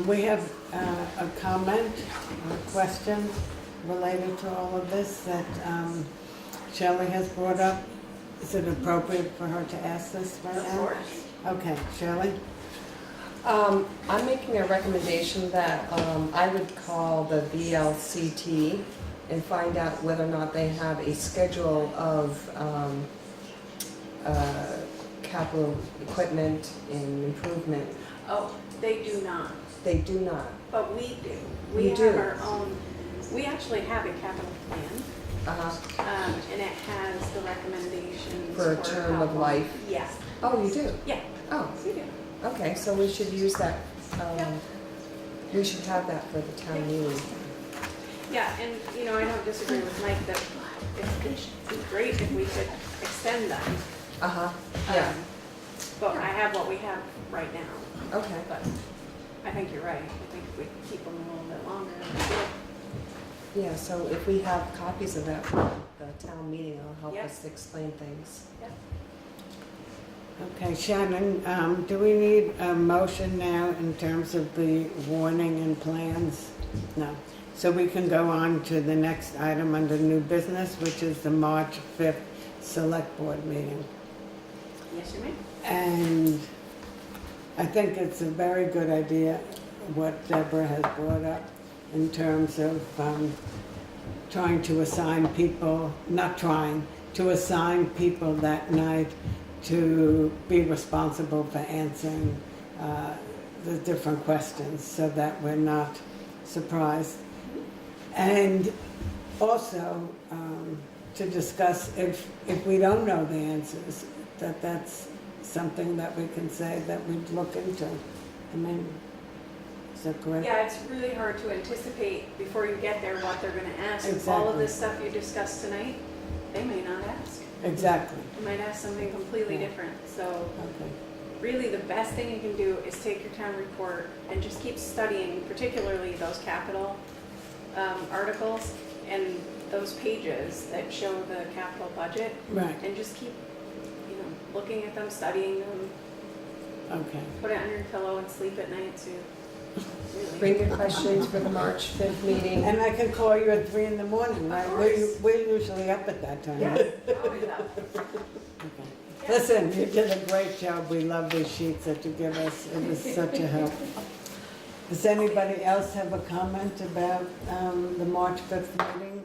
We have a comment or a question related to all of this that Shelley has brought up. Is it appropriate for her to ask this right now? Of course. Okay, Shelley? I'm making a recommendation that I would call the VLCT and find out whether or not they have a schedule of capital equipment and improvement. Oh, they do not, They do not. but we do. You We have do? our own, we actually have a capital plan, and it has the recommendations For a for term how of long- life? Yes, Oh, you do? yeah, Oh, we do. okay, so we should use that, Yeah. we should have that for the town meeting. Yeah, and, you know, I don't disagree with Mike that it'd be great if we could extend them. Uh-huh, yeah, Um, But I have what we have right now, okay. but I think you're right. I think if we keep them a little bit longer, Yeah, so if we have copies of that from the town meeting, it'll help Yep. us explain things. Okay, Shannon, do we need a motion now in terms of the warning and plans? No. So we can go on to the next item under new business, which is the March 5th Select Board meeting. Yes, you may. And I think it's a very good idea what Deborah has brought up in terms of trying to assign people, not trying, to assign people that night to be responsible for answering the different questions so that we're not surprised. And also to discuss if we don't know the answers, that's something that we can say that we'd look into. I mean, is that correct? Yeah, it's really hard to anticipate before you get there what they're gonna ask. All Exactly. of this stuff you discussed tonight, they may not ask. Exactly. They might ask something completely Yeah. different. So Okay. really the best thing you can do is take your town report and just keep studying, particularly those capital articles and those pages that show the capital budget, Right. and just keep, looking at them, studying them, Okay. put it under your pillow and sleep at night too. Really. Bring your questions for the March 5th meeting. And I can call you at 3 in the morning, right? Of course. We're usually up at that time. Yes, always up. Okay. Listen, you did a great job. We love these sheets that you give us. It was such a help. Does anybody else have a comment about the March 5th meeting?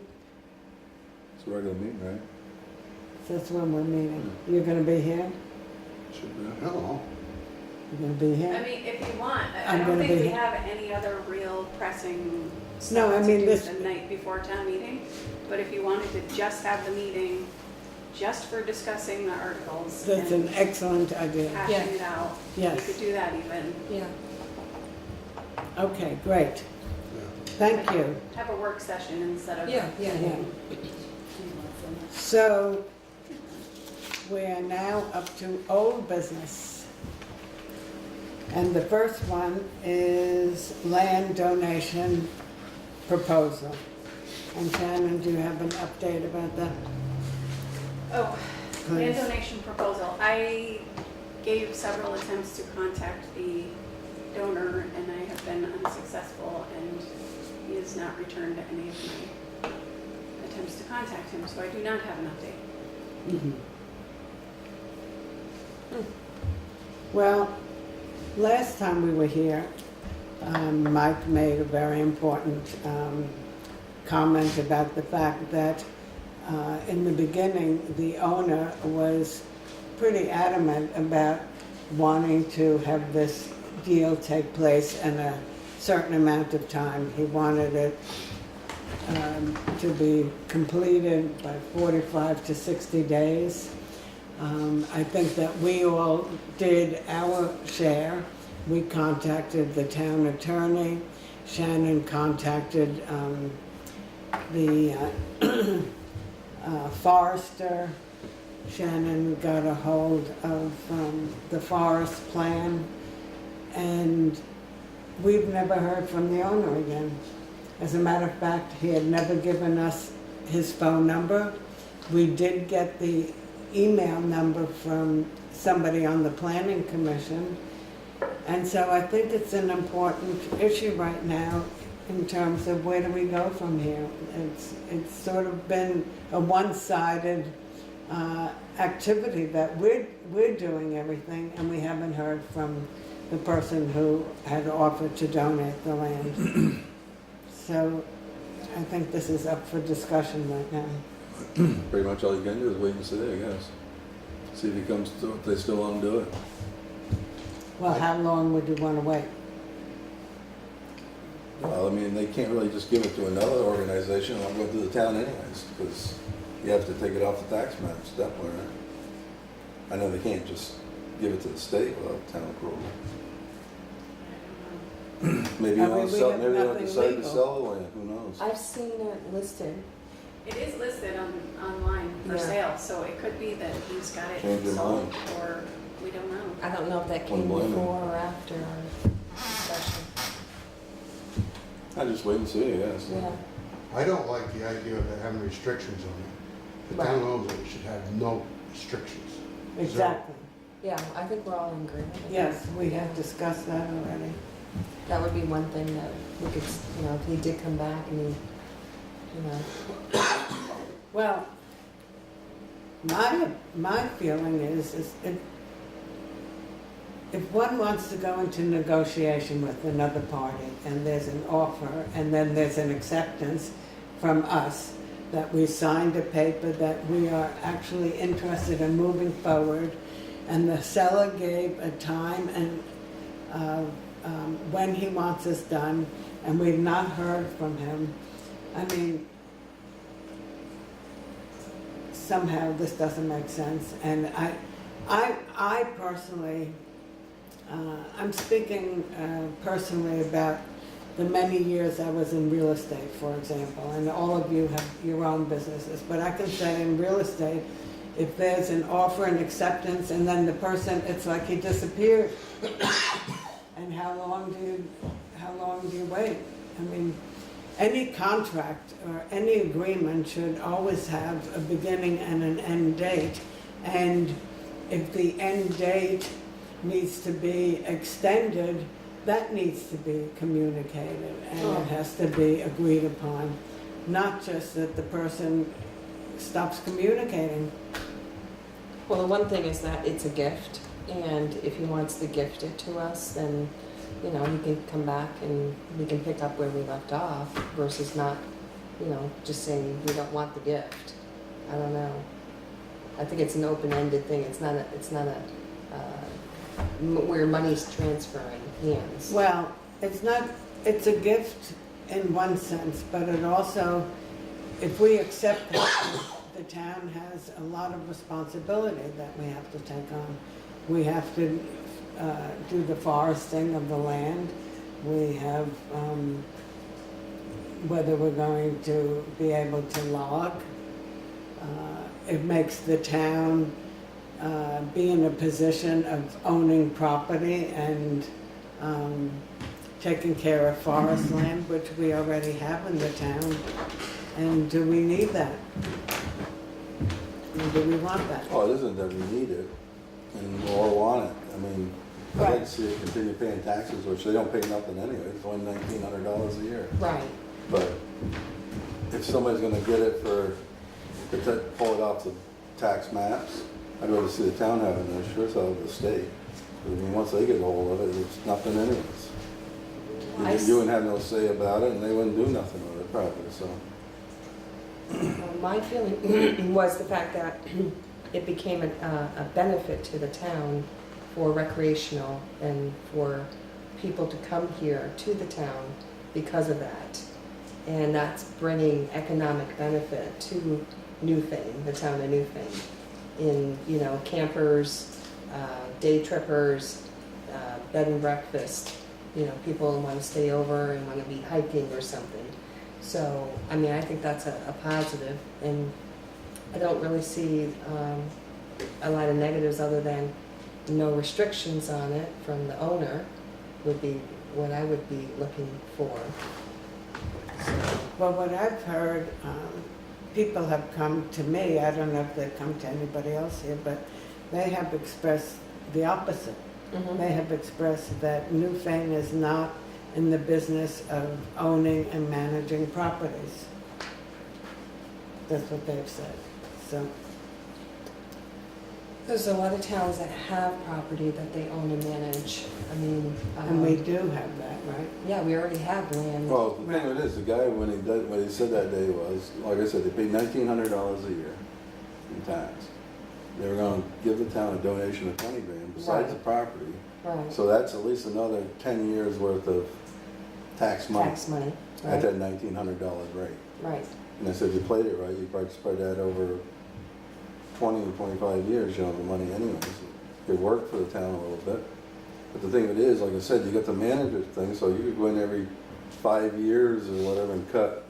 It's a regular meeting, right? That's when we're meeting. You're gonna be here? Should be. Hello. You're gonna be I here? mean, if you want, I I'm don't gonna think be we here. have any other real pressing No, I stuff mean, to do this- the night before town meeting. But if you wanted to just have the meeting, just for discussing the articles That's and an excellent idea. hashing it out, you Yes. could do that even. Yeah. Okay, great. Yeah. Thank you. Have a work session instead of. Yeah. Yeah. So, we are now up to old business. And the first one is land donation proposal. And Shannon, do you have an update about that? Oh, land Please. donation proposal. I gave several attempts to contact the donor and I have been unsuccessful, and he has not returned any of my attempts to contact him, so I do not have an update. Mhm. Well, last time we were here, Mike made a very important comment about the fact that in the beginning, the owner was pretty adamant about wanting to have this deal take place in a certain amount of time. He wanted it to be completed by 45 to 60 days. I think that we all did our share. We contacted the town attorney. Shannon contacted the forester. Shannon got a hold of the forest plan. And we've never heard from the owner again. As a matter of fact, he had never given us his phone number. We did get the email number from somebody on the planning commission. And so I think it's an important issue right now in terms of where do we go from here. It's sort of been a one-sided activity that we're doing everything and we haven't heard from the person who had offered to donate the land. So I think this is up for discussion right now. Pretty much all you can do is wait and see, I guess. See if he comes to, if they still want to do it. Well, how long would you want to wait? Well, I mean, they can't really just give it to another organization, I'll go to the town anyways, because you have to take it off the tax maps, that way, right? I know they can't just give it to the state without town approval. Maybe I you mean, want to we sell, have maybe you want to nothing decide to legal. sell the land, who knows? I've seen it listed. It is listed online for Yeah. sale, so it could be that he's got it Change your sold, mind. or we don't know. I don't know if that Wouldn't came blame him. before or after our discussion. I just wait and see, I guess. Yeah. I don't like the idea of having restrictions on it. The town owns it, it should have no restrictions. Exactly. Yeah, I think we're all in agreement. with Yes, that. we have discussed that already. That would be one thing that we could, if he did come back and he, Well, my feeling is if one wants to go into negotiation with another party and there's an offer and then there's an acceptance from us that we signed a paper that we are actually interested in moving forward, and the seller gave a time and when he wants this done, and we've not heard from him, I mean, somehow this doesn't make sense. And I personally, I'm speaking personally about the many years I was in real estate, for example, and all of you have your own businesses. But I can say in real estate, if there's an offer and acceptance and then the person, it's like he disappeared. And how long do you wait? I mean, any contract or any agreement should always have a beginning and an end date. And if the end date needs to be extended, that needs to be communicated and it has to be agreed upon. Not just that the person stops communicating. well, the one thing is that it's a gift, and if he wants to gift it to us, then, he can come back and we can pick up where we left off versus not, just saying we don't want the gift. I don't know. I think it's an open-ended thing. It's not a where money's transferring hands. Well, it's a gift in one sense, but it also, if we accept that, the town has a lot of responsibility that we have to take on. We have to do the foresting of the land. We have, whether we're going to be able to log. It makes the town be in a position of owning property and taking care of forest land, which we already have in the town. And do we need that? And do we want that? Well, it isn't that we need it and or want it. I mean, I'd like to see it continue paying taxes, which they don't pay nothing anyway. It's only $1,900 a year. Right. But if somebody's gonna get it pull it off the tax maps, I'd rather see the town have it than sure sell the state. I mean, once they get a hold of it, it's nothing anyways. You wouldn't have no say about it and they wouldn't do nothing with it probably, so. My feeling was the fact that it became a benefit to the town for recreational and for people to come here to the town because of that. And that's bringing economic benefit to Newfane, the town of Newfane, in, campers, day trippers, bed and breakfast, people want to stay over and want to be hiking or something. So, I mean, I think that's a positive, and I don't really see a lot of negatives other than no restrictions on it from the owner would be what I would be looking for. Well, what I've heard, people have come to me, I don't know if they've come to anybody else here, but they have expressed the opposite. They have expressed that Newfane is not in the business of owning and managing properties. That's what they've said, so. There's a lot of towns that have property that they own and manage. I mean, And we do have that, right? yeah, we already have land. Well, the thing of it is, the guy, when he said that day was, like I said, they paid $1,900 a year in tax. They were gonna give the town a donation of 20 grand besides the property. Right. So that's at least another 10 years worth of tax money Tax money. at Right. that $1,900 rate. Right. And I said, if you played it right, you probably spread that over 20 or 25 years, the money anyways. It worked for the town a little bit. But the thing of it is, like I said, you got the manager thing, so you could go in every 5 years or whatever and cut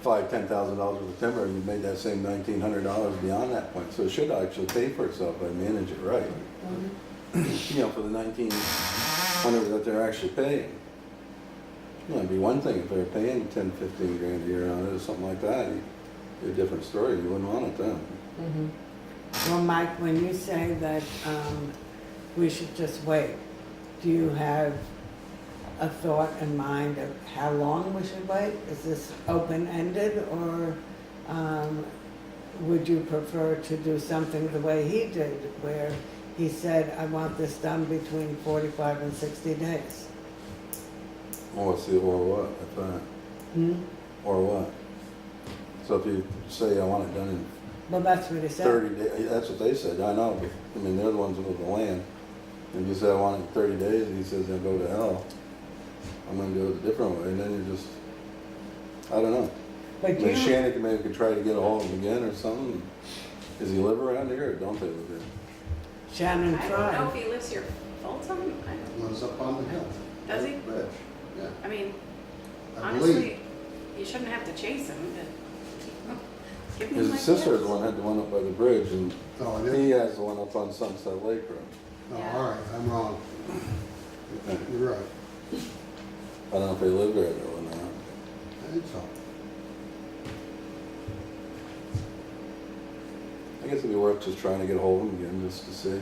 $10,000 worth of timber, and you made that same $1,900 beyond that point. So it should actually pay for itself if I manage it right. For the $1,900 that they're actually paying. it'd be one thing if they were paying 10, 15 grand a year on it or something like that. It'd be a different story. You wouldn't want it then. Well, Mike, when you say that we should just wait, do you have a thought in mind of how long we should wait? Is this open-ended, or would you prefer to do something the way he did, where he said, I want this done between 45 and 60 days? Or what, if that, Hmm? or what? So if you say, I want it done in Well, that's what he said. 30 days, that's what they said, I know, but, I mean, they're the ones with the land. And if you say, I want it in 30 days, and he says, then go to hell, I'm gonna do it a different way, and then you're just, I don't know. I But mean, you, Shannon could maybe try to get a hold of him again or something. Does he live around here, or don't they live here? Shannon I don't know tried. if he lives here full-time. I don't, Lives up on the hill. Does he? Bridge, yeah. I mean, I believe. honestly, you shouldn't have to chase him, but give him His like sister this. is the one that had the one up by the bridge, and Oh, it he is? has the one up on Sunset Lake Road. No, Yeah. all right, I'm wrong. You're right. I don't know if they live there though or not. I think so. I guess it'd be worth just trying to get a hold of him again, just to see.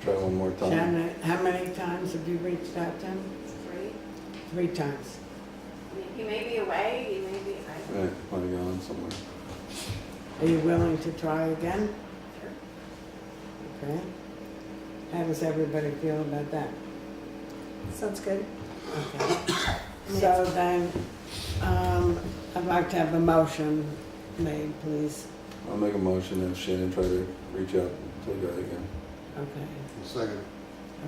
Try one more time. Shannon, how many times have you reached out to him? 3. 3 times. I mean, he may be away, he may be, I don't know. Right, might have gone somewhere. Are you willing to try again? Sure. Okay. How does everybody feel about that? Sounds good. Okay. So then, I'd like to have a motion made, please. I'll make a motion that Shannon try to reach out to the guy again. Okay. Second.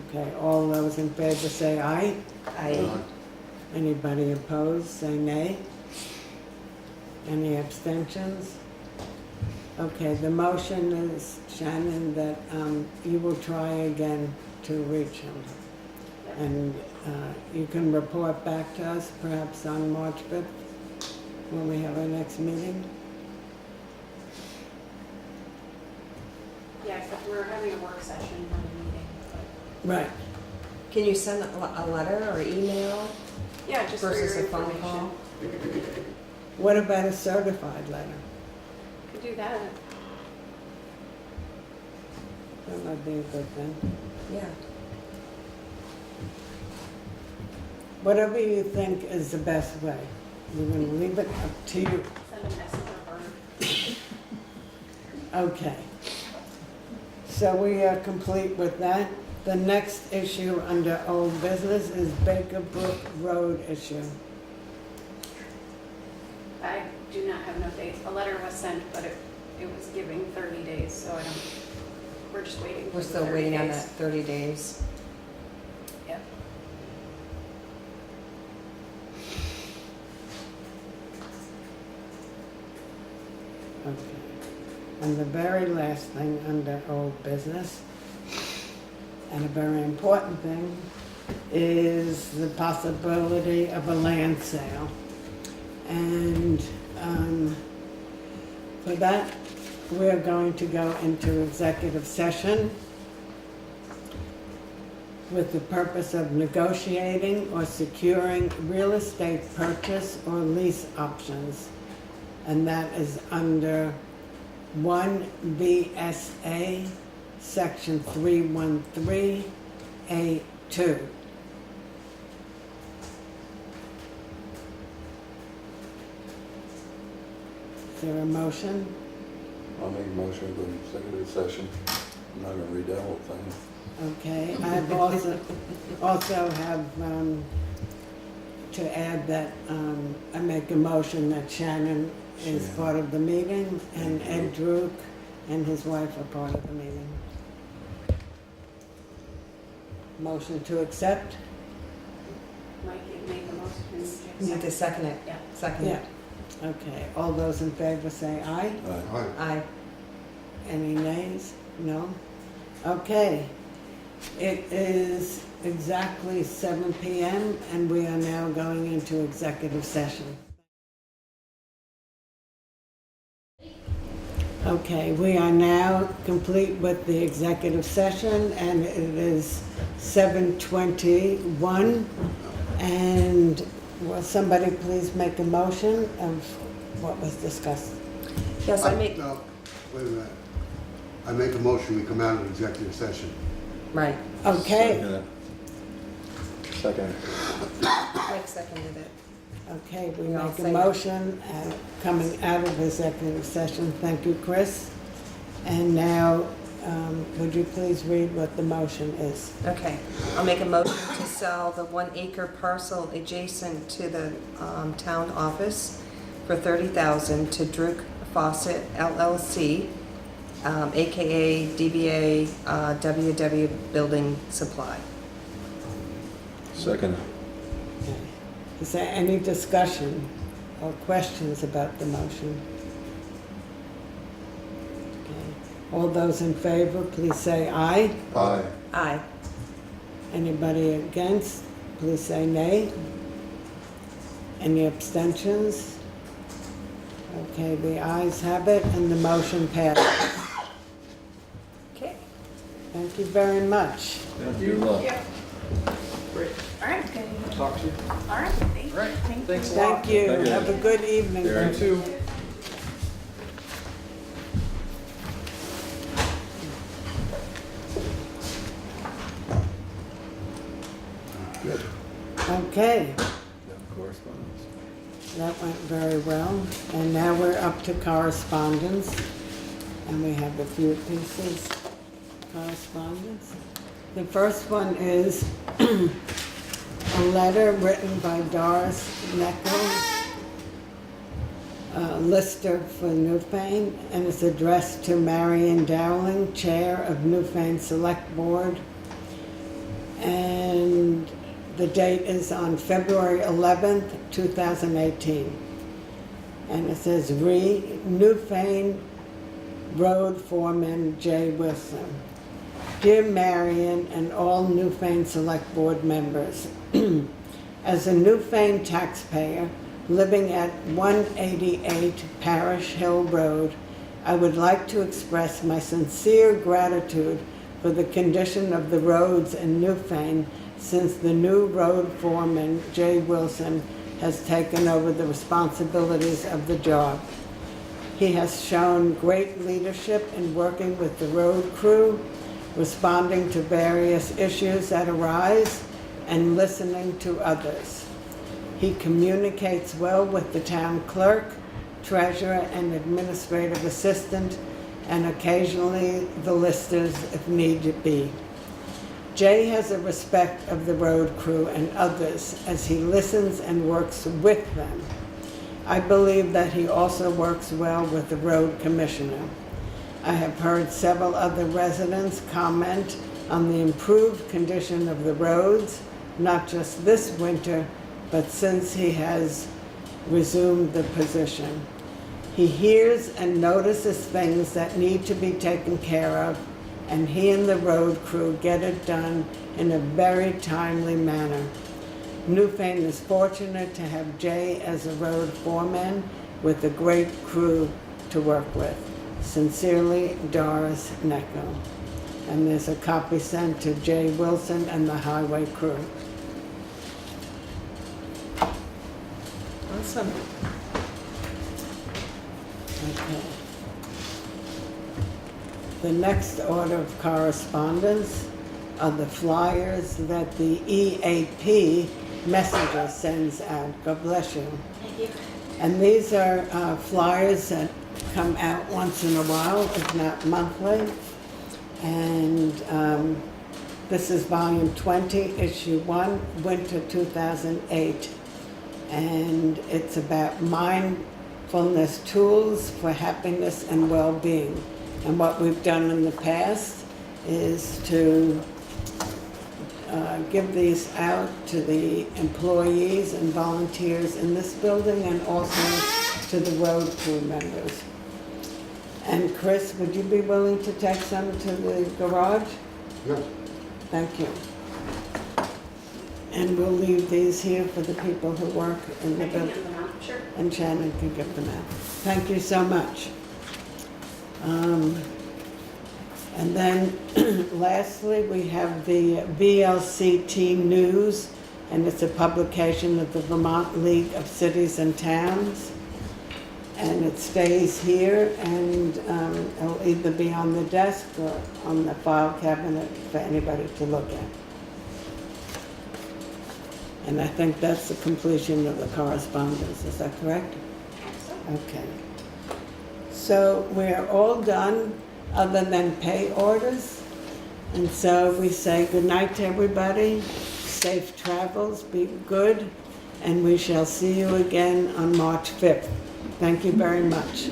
Okay, all those in favor say aye. Aye. Anybody opposed, say nay. Any abstentions? Okay, the motion is, Shannon, that you will try again to reach him. Yep. And you can report back to us perhaps on March 5th, when we have our next meeting. Yeah, except we're having a work session on the meeting, but, Right. Can you send a letter or email yeah, just for your versus a phone information. call? What about a certified letter? Could do that. That might be a good thing. Yeah. Whatever you think is the best way. We're gonna leave it up to you. Send a message or Okay. So we are complete with that. The next issue under old business is Baker Brook Road issue. I do not have no dates. A letter was sent, but it was giving 30 days, so I don't, we're just waiting. for We're the still 30 waiting on days. that 30 days. Yep. Okay. And the very last thing under old business, and a very important thing, is the possibility of a land sale. And for that, we're going to go into executive session with the purpose of negotiating or securing real estate purchase or lease options. And that is under 1 VSA, Section 313A2. Is there a motion? I'll make a motion to go into executive session. I'm not gonna read that whole thing. Okay, I've also have to add that I make a motion that Shannon is Shannon. part of the meeting, and Ed Druk and his wife are part of the meeting. Motion to accept? Mike, you make a motion. You need to second it. Yeah. Second Yeah. it. Okay, all those in favor say aye. Aye. Aye. Any nays? No? Okay. It is exactly 7 PM, and we are now going into executive session. Okay, we are now complete with the executive session, and it is 7:21. And will somebody please make a motion of what was discussed? Yes, I make, No, wait a minute. I make a motion, we come out of executive session. right, Okay, Second. Mike seconded it. okay, we Yeah, I'll make a say- motion coming out of executive session. Thank you, Chris. And now, would you please read what the motion is? Okay, I'll make a motion to sell the 1 acre parcel adjacent to the town office for $30,000 to Druk Fawcett LLC, AKA DBA WW Building Supply. Second. Okay. Is there any discussion or questions about the motion? Okay. All those in favor, please say aye. Aye. Aye. Anybody against, please say nay. Any abstentions? Okay, the ayes have it and the motion passes. Okay. Thank you very much. Thank you. Yeah. Great. All right. Talk to you. All right, thank you. Right. Thank you. Thanks a lot. Thank you. Thank you. Have a good evening. Gary. You too. Good. Okay, Correspondence. that went very well. And now we're up to correspondence. And we have a few pieces of correspondence. The first one is a letter written by Doris Neckel, Lister for Newfane, and it's addressed to Marion Dowling, Chair of Newfane Selectboard. And the date is on February 11th, 2018. And it says, Newfane Road Foreman J. Wilson. Dear Marion and all Newfane Select Board members, as a Newfane taxpayer living at 188 Parish Hill Road, I would like to express my sincere gratitude for the condition of the roads in Newfane since the new road foreman, J. Wilson, has taken over the responsibilities of the job. He has shown great leadership in working with the road crew, responding to various issues that arise, and listening to others. He communicates well with the town clerk, treasurer, and administrative assistant, and occasionally the listers if need be. Jay has a respect of the road crew and others as he listens and works with them. I believe that he also works well with the road commissioner. I have heard several other residents comment on the improved condition of the roads, not just this winter, but since he has resumed the position. He hears and notices things that need to be taken care of, and he and the road crew get it done in a very timely manner. Newfane is fortunate to have Jay as a road foreman with a great crew to work with. Sincerely, Doris Neckel. And there's a copy sent to Jay Wilson and the highway crew. Awesome. Okay. The next order of correspondence are the flyers that the EAP messenger sends out. God bless you. Thank you. And these are flyers that come out once in a while, if not monthly. And this is volume 20, issue 1, winter 2008. And it's about mindfulness tools for happiness and well-being. And what we've done in the past is to give these out to the employees and volunteers in this building and also to the road crew members. And Chris, would you be willing to take some to the garage? Yes. Thank you. And we'll leave these here for the people who work in the I can building. give them out, sure. And Shannon can give them out. Thank you so much. And then lastly, we have the VLCT news and it's a publication of the Vermont League of Cities and Towns. And it stays here, and it'll either be on the desk or on the file cabinet for anybody to look at. And I think that's the completion of the correspondence, is that correct? Okay. So we're all done, other than pay orders. And so we say good night to everybody, safe travels, be good, and we shall see you again on March 5th. Thank you very much.